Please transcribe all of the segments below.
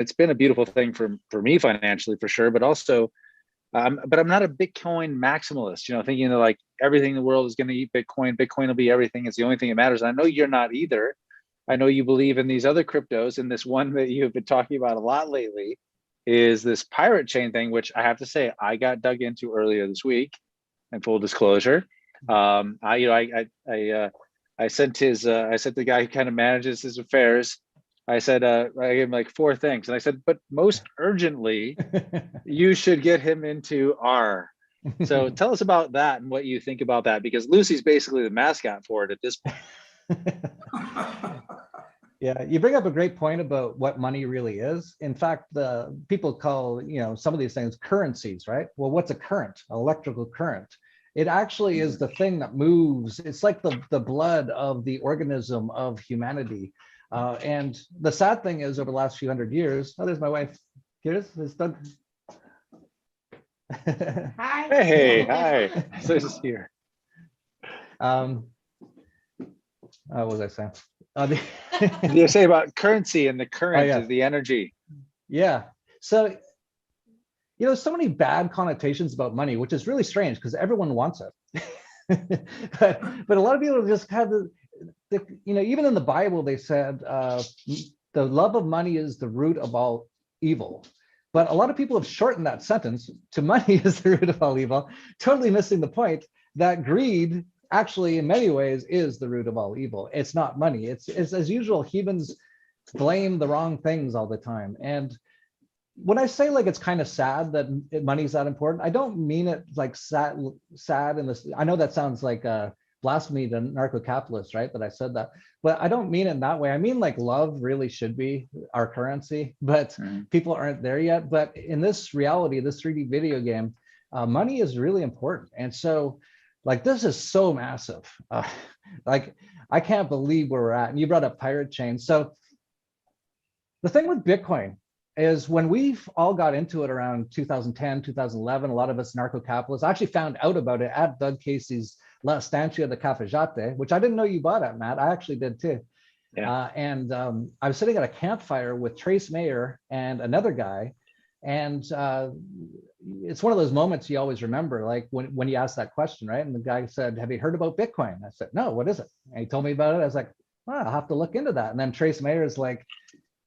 it's been a beautiful thing for me financially for sure, but also, but I'm not a Bitcoin maximalist, thinking that like everything in the world is going to eat Bitcoin. Bitcoin will be everything. It's the only thing that matters. And I know you're not either. I know you believe in these other cryptos, and this one that you've been talking about a lot lately is this pirate chain thing, which I have to say I got dug into earlier this week. In full disclosure, I sent the guy who kind of manages his affairs. I said, I gave him like 4 things, and I said, but most urgently, you should get him into ARRR. So tell us about that and what you think about that, because Lucy's basically the mascot for it at this point. Yeah, you bring up a great point about what money really is. In fact, the people call, some of these things currencies, right? Well, what's a current? Electrical current. It actually is the thing that moves. It's like the blood of the organism of humanity. And the sad thing is, over the last few hundred years, oh, there's my wife. Here's Doug. Hi. Hey, hi. So this is here. What was I saying? You say about currency and the current of the energy. Yeah. So, so many bad connotations about money, which is really strange because everyone wants it. but a lot of people just have even in the Bible, they said the love of money is the root of all evil. But a lot of people have shortened that sentence to money is the root of all evil, totally missing the point that greed actually in many ways is the root of all evil. It's not money. It's as usual, humans blame the wrong things all the time. And when I say like it's kind of sad that money's that important, I don't mean it like sad in this. I know that sounds like a blasphemy to narco-capitalists, right? That I said that, but I don't mean it in that way. I mean like love really should be our currency, but people aren't there yet. But in this reality, this 3D video game, money is really important. And so like this is so massive. Like I can't believe where we're at. And you brought up pirate chain. So the thing with Bitcoin is when we've all got into it around 2010, 2011, a lot of us narco-capitalists actually found out about it at Doug Casey's La Estancia de Cafejate, which I didn't know you bought at, Matt. I actually did too. Yeah. And I was sitting at a campfire with Trace Mayer and another guy. And it's one of those moments you always remember, like when you ask that question, right? And the guy said, have you heard about Bitcoin? I said, no, what is it? And he told me about it. I was like, well, I'll have to look into that. And then Trace Mayer is like,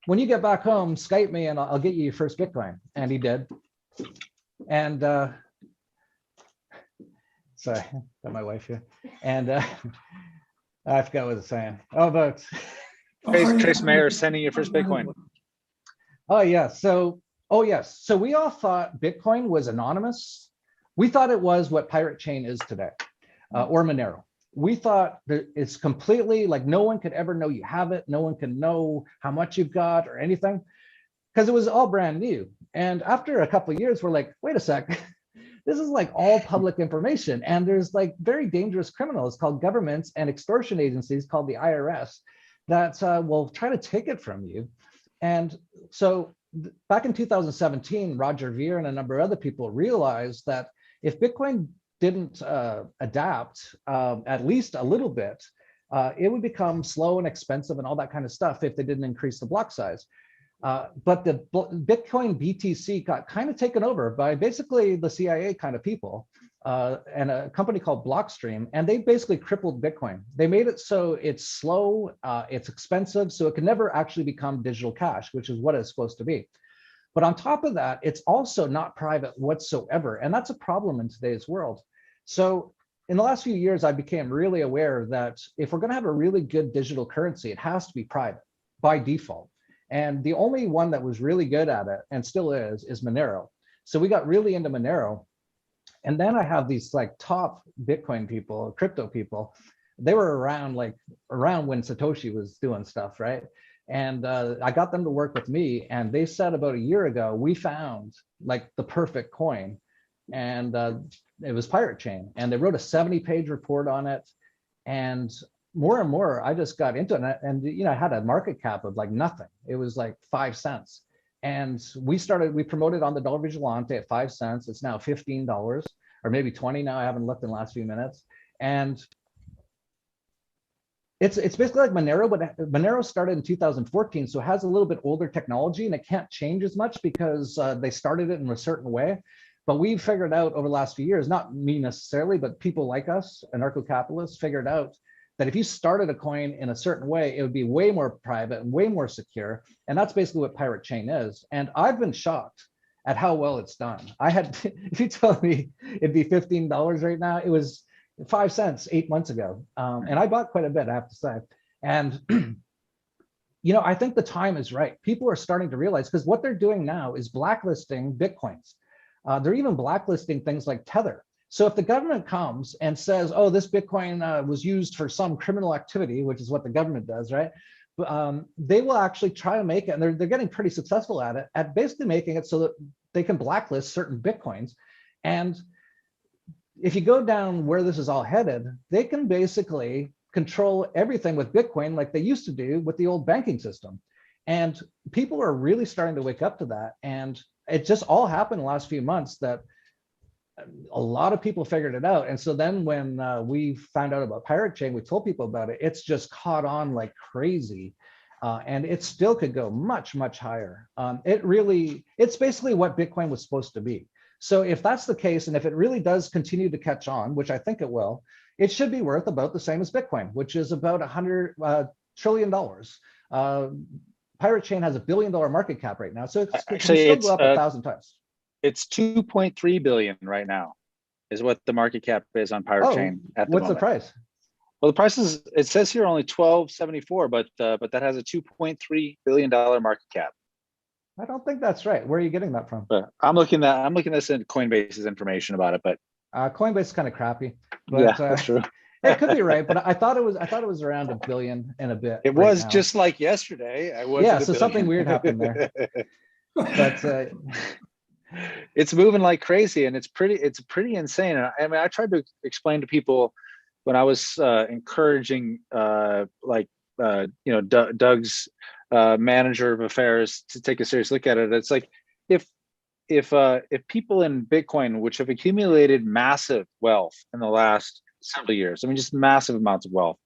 when you get back home, Skype me and I'll get you your first Bitcoin. And he did. And sorry, got my wife here. And I forgot what I was saying. Oh, but Trace Mayer sending your first Bitcoin. Oh, yeah. Oh, yes. So we all thought Bitcoin was anonymous. We thought it was what Pirate Chain is today, or Monero. We thought that it's completely like no one could ever know you have it. No one can know how much you've got or anything because it was all brand new. And after a couple of years, we're like, wait a sec, this is like all public information. And there's like very dangerous criminals called governments and extortion agencies called the ARRR that will try to take it from you. And so back in 2017, Roger Ver and a number of other people realized that if Bitcoin didn't adapt at least a little bit, it would become slow and expensive and all that kind of stuff if they didn't increase the block size. But the Bitcoin BTC got kind of taken over by basically the CIA kind of people and a company called Blockstream, and they basically crippled Bitcoin. They made it so it's slow, it's expensive, so it can never actually become digital cash, which is what it's supposed to be. But on top of that, it's also not private whatsoever, and that's a problem in today's world. So in the last few years, I became really aware that if we're going to have a really good digital currency, it has to be private by default. And the only one that was really good at it, and still is Monero. So we got really into Monero. And then I have these like top Bitcoin people, crypto people. They were around when Satoshi was doing stuff, right? And I got them to work with me. And they said about a year ago, we found like the perfect coin. And it was Pirate Chain. And they wrote a 70-page report on it. And more, I just got into it. And you know, I had a market cap of like nothing. It was like 5 cents. And we promoted on the Dollar Vigilante at 5 cents. It's now $15 or maybe 20 now. I haven't looked in the last few minutes. And It's basically like Monero, but Monero started in 2014, so it has a little bit older technology, and it can't change as much because they started it in a certain way. But we've figured out over the last few years, not me necessarily, but people like us, anarcho-capitalists, figured out that if you started a coin in a certain way, it would be way more private and way more secure. And that's basically what Pirate Chain is. And I've been shocked at how well it's done. I had, if you told me it'd be $15 right now, it was 5 cents 8 months ago. And I bought quite a bit, I have to say. And, I think the time is right. People are starting to realize, because what they're doing now is blacklisting Bitcoins. They're even blacklisting things like Tether. So if the government comes and says, oh, this Bitcoin was used for some criminal activity, which is what the government does, right? They will actually try to make it, and they're getting pretty successful at it, at basically making it so that they can blacklist certain Bitcoins. And if you go down where this is all headed, they can basically control everything with Bitcoin like they used to do with the old banking system. And people are really starting to wake up to that. And it just all happened in the last few months that a lot of people figured it out. And so then when we found out about Pirate Chain, we told people about it. It's just caught on like crazy. And it still could go much, much higher. It's basically what Bitcoin was supposed to be. So if that's the case, and if it really does continue to catch on, which I think it will, it should be worth about the same as Bitcoin, which is about $100 trillion. Pirate Chain has $1 billion market cap right now. So it can still go up 1,000 times. It's 2.3 billion right now, is what the market cap is on Pirate Chain at the moment. What's the price? Well, the price is, it says here only 12.74, but that has a $2.3 billion market cap. I don't think that's right. Where are you getting that from? But I'm looking this in Coinbase's information about it, but Coinbase is kind of crappy. But, yeah, that's true. It could be right, but I thought it was around $1 billion and a bit. It was just like yesterday. So something weird happened there. But it's moving like crazy, and it's pretty insane. And I mean, I tried to explain to people when I was encouraging Doug's manager of affairs to take a serious look at it. It's like if people in Bitcoin, which have accumulated massive wealth in the last several years, I mean, just massive amounts of wealth,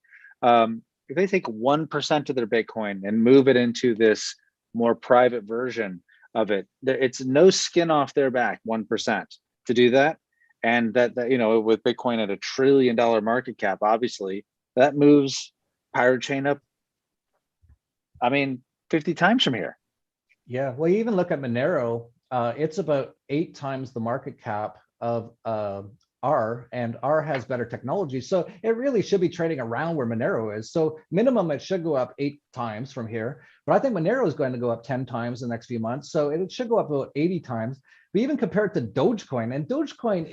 if they take 1% of their Bitcoin and move it into this more private version of it, it's no skin off their back, 1% to do that. And that with Bitcoin at $1 trillion market cap, obviously that moves Pirate Chain up, I mean, 50 times from here. Yeah, well, you even look at Monero, it's about 8 times the market cap of ARRR, and ARRR has better technology. So it really should be trading around where Monero is. So minimum, it should go up 8 times from here. But I think Monero is going to go up 10 times in the next few months. So it should go up about 80 times. But even compared to Dogecoin, and Dogecoin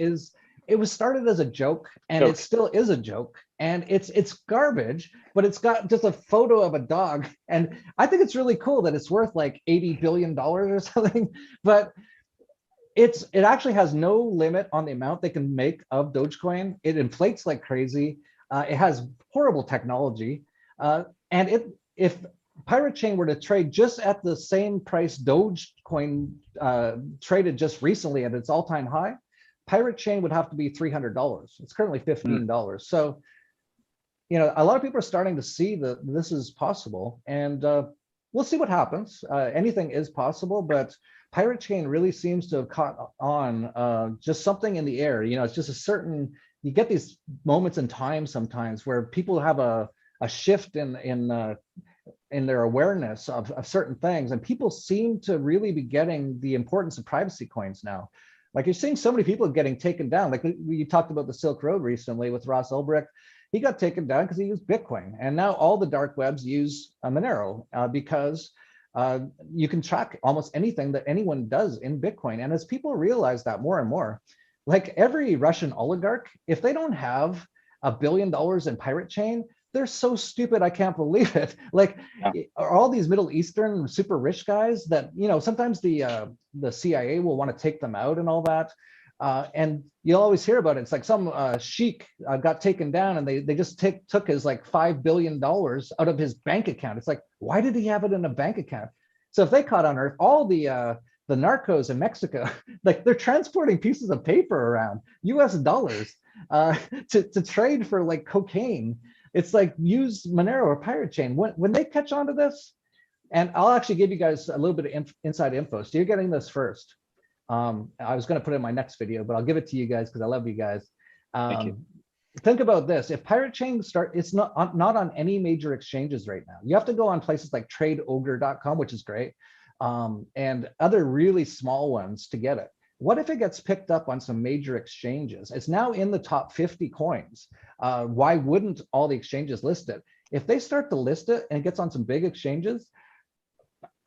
it was started as a joke, and it still is a joke, and it's garbage, but it's got just a photo of a dog. And I think it's really cool that it's worth like $80 billion or something, but it actually has no limit on the amount they can make of Dogecoin. It inflates like crazy. It has horrible technology. And if Pirate Chain were to trade just at the same price Dogecoin traded just recently at its all-time high, Pirate Chain would have to be $300. It's currently $15. So, a lot of people are starting to see that this is possible, and we'll see what happens. Anything is possible, but Pirate Chain really seems to have caught on just something in the air. It's just you get these moments in time sometimes where people have a shift in their awareness of certain things, and people seem to really be getting the importance of privacy coins now. Like, you're seeing so many people getting taken down. Like we talked about the Silk Road recently with Ross Ulbricht. He got taken down because he used Bitcoin. And now all the dark webs use Monero because you can track almost anything that anyone does in Bitcoin. And as people realize that more and more, like every Russian oligarch, if they don't have $1 billion in Pirate Chain, they're so stupid, I can't believe it. Like, are all these Middle Eastern super rich guys that, sometimes the CIA will want to take them out and all that. And you'll always hear about it. It's like some sheik got taken down, and they just took his like $5 billion out of his bank account. It's like, why did he have it in a bank account? So if they caught on Earth, all the narcos in Mexico, like they're transporting pieces of paper around, US dollars, to trade for like cocaine. It's like use Monero or Pirate Chain. When they catch on to this, and I'll actually give you guys a little bit of inside info. So you're getting this first. I was going to put it in my next video, but I'll give it to you guys because I love you guys. Thank you. Think about this. If Pirate Chain it's not on any major exchanges right now. You have to go on places like tradeogre.com, which is great, and other really small ones to get it. What if it gets picked up on some major exchanges? It's now in the top 50 coins. Why wouldn't all the exchanges list it? If they start to list it and it gets on some big exchanges,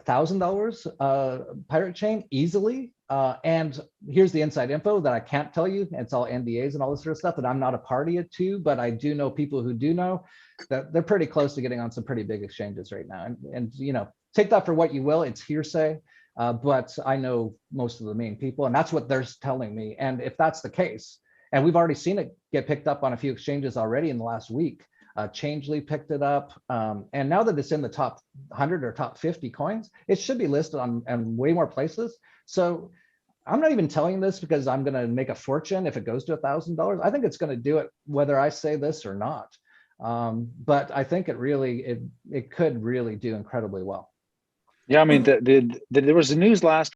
$1,000 Pirate Chain easily. And here's the inside info that I can't tell you. It's all NDAs and all this sort of stuff that I'm not a party to, but I do know people who do know that they're pretty close to getting on some pretty big exchanges right now. And you know, take that for what you will. It's hearsay, but I know most of the main people, and that's what they're telling me. And if that's the case, and we've already seen it get picked up on a few exchanges already in the last week. Changely picked it up, and now that it's in the top 100 or top 50 coins, it should be listed on way more places. So I'm not even telling this because I'm going to make a fortune if it goes to $1,000. I think it's going to do it whether I say this or not. But I think it could really do incredibly well. Yeah, I mean, there was the news last